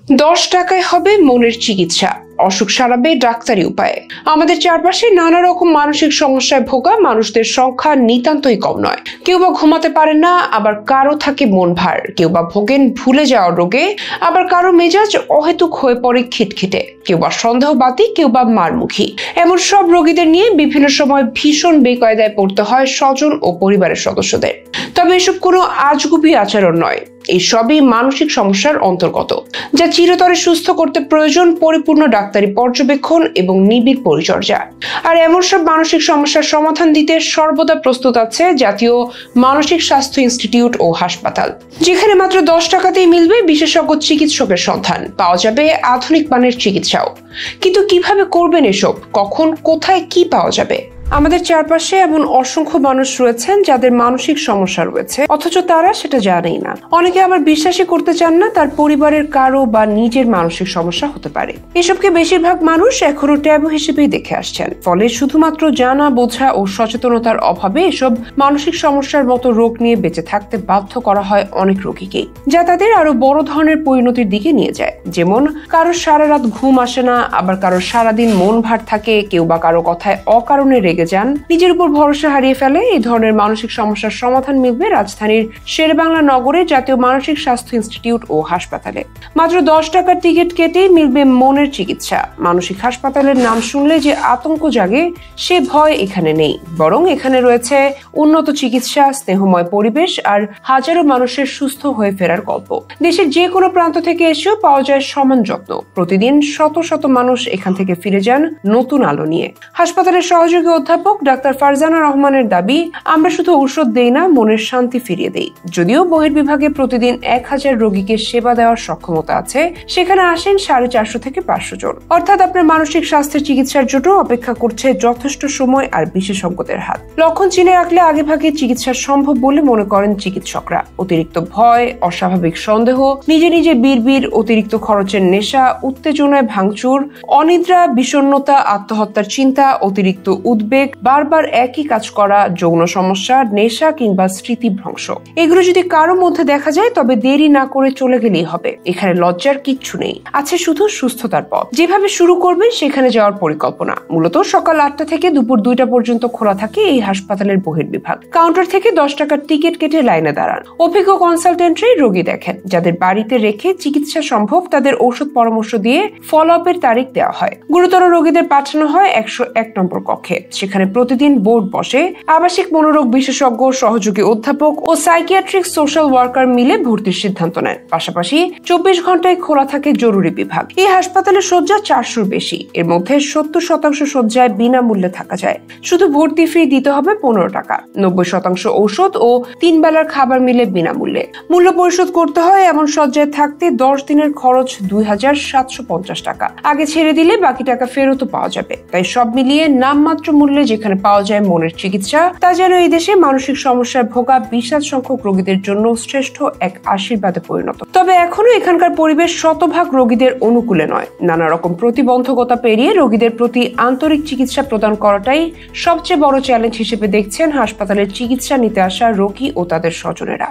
10 টাকায় হবে মনের চিকিৎসা, অসুখ সারাবে ডাক্তারি উপায়ে। আমাদের চারপাশে নানা রকম মানসিক সমস্যায় ভোগা মানুষদের সংখ্যা নিতান্তই কম নয়। কেউ বা ঘুমাতে পারেন না, আবার কারো থাকে মন ভার, কেউ বা ভোগেন ভুলে যাওয়ার রোগে, আবার কারো মেজাজ অহেতুক হয়ে পড়ে খিটখিটে, কেউ বা সন্দেহবাদী, কেউ বা মারমুখী। এমন সব রোগীদের নিয়ে বিভিন্ন সময় ভীষণ বেকায়দায় পড়তে হয় স্বজন ও পরিবারের সদস্যদের। তবে এসব কোনো আজগুবি আচরণ নয়, এই সবই মানসিক সমস্যার অন্তর্গত, যা চিরতরে সুস্থ করতে প্রয়োজন পরিপূর্ণ ডাক্তারি পর্যবেক্ষণ এবং নিবিড় পরিচর্যা। আর এমন সব মানসিক সমস্যার সমাধান দিতে সর্বদা প্রস্তুত আছে জাতীয় মানসিক স্বাস্থ্য ইনস্টিটিউট ও হাসপাতাল, যেখানে মাত্র 10 টাকাতেই মিলবে বিশেষজ্ঞ চিকিৎসকের সন্ধান, পাওয়া যাবে আধুনিক মানের চিকিৎসাও। কিন্তু কিভাবে করবেন এসব, কখন, কোথায়, কি পাওয়া যাবে? আমাদের চারপাশে এমন অসংখ্য মানুষ রয়েছেন যাদের মানসিক সমস্যা রয়েছে, অথচ তারা সেটা জানেই না। অনেকে আবার বিশ্বাসই করতে চান না তার পরিবারের কারো বা নিজের মানসিক সমস্যা হতে পারে। এসবকে বেশিরভাগ মানুষ এখনো ট্যাবু হিসেবেই দেখে আসছেন। ফলে শুধুমাত্র জানা, বোঝা ও সচেতনতার অভাবে এসব মানসিক সমস্যার মতো রোগ নিয়ে বেঁচে থাকতে বাধ্য করা হয় অনেক রোগীকেই, যা তাদের আরো বড় ধরনের পরিণতির দিকে নিয়ে যায়। যেমন কারো সারা রাত ঘুম আসে না, আবার কারো সারাদিন মন ভার থাকে, কেউ বা কারো কথায় অকারণে রেগে যান, নিজের উপর ভরসা হারিয়ে ফেলে। এই ধরনের মানসিক সমস্যার সমাধান মিলবে রাজধানীর শেরেবাংলা নগরে জাতীয় মানসিক স্বাস্থ্য ইনস্টিটিউট ও হাসপাতালে। মাত্র 10 টাকার টিকিট কেটেই মিলবে মনের চিকিৎসা। মানসিক হাসপাতালের নাম শুনলে যে আতঙ্ক জাগে, সে ভয় এখানে নেই, বরং এখানে রয়েছে উন্নত চিকিৎসা, স্নেহময় পরিবেশ আর হাজারো মানুষের সুস্থ হয়ে ফেরার গল্প। দেশের যে কোনো প্রান্ত থেকে এসেও পাওয়া যায় সমান যত্ন। প্রতিদিন শত শত মানুষ এখান থেকে ফিরে যান নতুন আলো নিয়ে। হাসপাতালের সহযোগী অধ্যাপক ডাক্তার ফারজানা রহমানের দাবি, আমরা শুধু ঔষধ দেই না, মনের শান্তি ফিরিয়ে দেই। যদিও বহির্বিভাগে প্রতিদিন 1000 রোগীকে সেবা দেওয়ার সক্ষমতা আছে, সেখানে আসেন 450 থেকে 500 জন। অর্থাৎ আপনার মানসিক স্বাস্থ্যের চিকিৎসার জন্য অপেক্ষা করছে যথেষ্ট সময় আর বিশেষজ্ঞদের হাত। লক্ষণ চিনে রাখলে আগে ভাগে চিকিৎসা সম্ভব বলে মনে করেন চিকিৎসকরা। অতিরিক্ত ভয়, অস্বাভাবিক সন্দেহ, নিজে নিজে বিড়বিড়, অতিরিক্ত খরচের নেশা, উত্তেজনায় ভাঙচুর, অনিদ্রা, বিষণ্ণতা, আত্মহত্যার চিন্তা, অতিরিক্ত উদ্বেগ, বারবার একই কাজ করা, যৌন সমস্যা, নেশা কিংবা স্মৃতিভ্রংশ, এগুলো যদি কারো মধ্যে দেখা যায় তবে দেরি না করে চলে গেলেই হবে। এখানে লজ্জার কিচ্ছু নেই, আছে শুধু সুস্থতার পথ। যেভাবে শুরু করবেন সেখানে যাওয়ার পরিকল্পনা। মূলত সকাল 8টা থেকে দুপুর 2টা পর্যন্ত খোলা থাকে এই হাসপাতালের বহির্বিভাগ। কাউন্টার থেকে 10 টাকার টিকিট কেটে লাইনে দাঁড়ান। অভিজ্ঞ কনসালটেন্টরাই রোগী দেখেন। যাদের বাড়িতে রেখে চিকিৎসা সম্ভব তাদের ঔষধ পরামর্শ দিয়ে ফলো আপের তারিখ দেওয়া হয়। গুরুতর রোগীদের পাঠানো হয় 101 নম্বর কক্ষে। সেখানে প্রতিদিন বোর্ড বসে। আবাসিক মনোরোগ বিশেষজ্ঞ, সহযোগী অধ্যাপক ও সাইকিয়াট্রিক সোশ্যাল ওয়ার্কার মিলে ভর্তির সিদ্ধান্ত নেন। পাশাপাশি 24 ঘন্টায় খোলা থাকে জরুরি বিভাগ। এই হাসপাতালের শয্যা 400-র বেশি। এর মধ্যে 70% শয্যায় বিনামূল্যে থাকা যায়। শুধু ভর্তি ফি দিতে হবে 15 টাকা। 90% ঔষধ ও 3 বেলার খাবার মিলে বিনামূল্যে। মূল্য পরিশোধ করতে হয় এমন শয্যায় থাকতে 10 দিনের খরচ 2750 টাকা। আগে ছেড়ে দিলে বাকি টাকা ফেরতও পাওয়া যাবে। তাই সব মিলিয়ে নামমাত্র মূল্যে যেখানে পাওয়া যায় মনের চিকিৎসা, তা যেন এই দেশে মানসিক সমস্যায় ভোগা বিশাল সংখ্যক রোগীদের জন্য শ্রেষ্ঠ এক আশীর্বাদে পরিণত। তবে এখনো এখানকার পরিবেশ শতভাগ রোগীদের অনুকূলে নয়। নানা রকম প্রতিবন্ধকতা পেরিয়ে রোগীদের প্রতি আন্তরিক চিকিৎসা প্রদান করাটাই সবচেয়ে বড় চ্যালেঞ্জ হিসেবে দেখছেন হাসপাতালের চিকিৎসা নিতে আসা রোগী ও তাদের স্বজনেরা।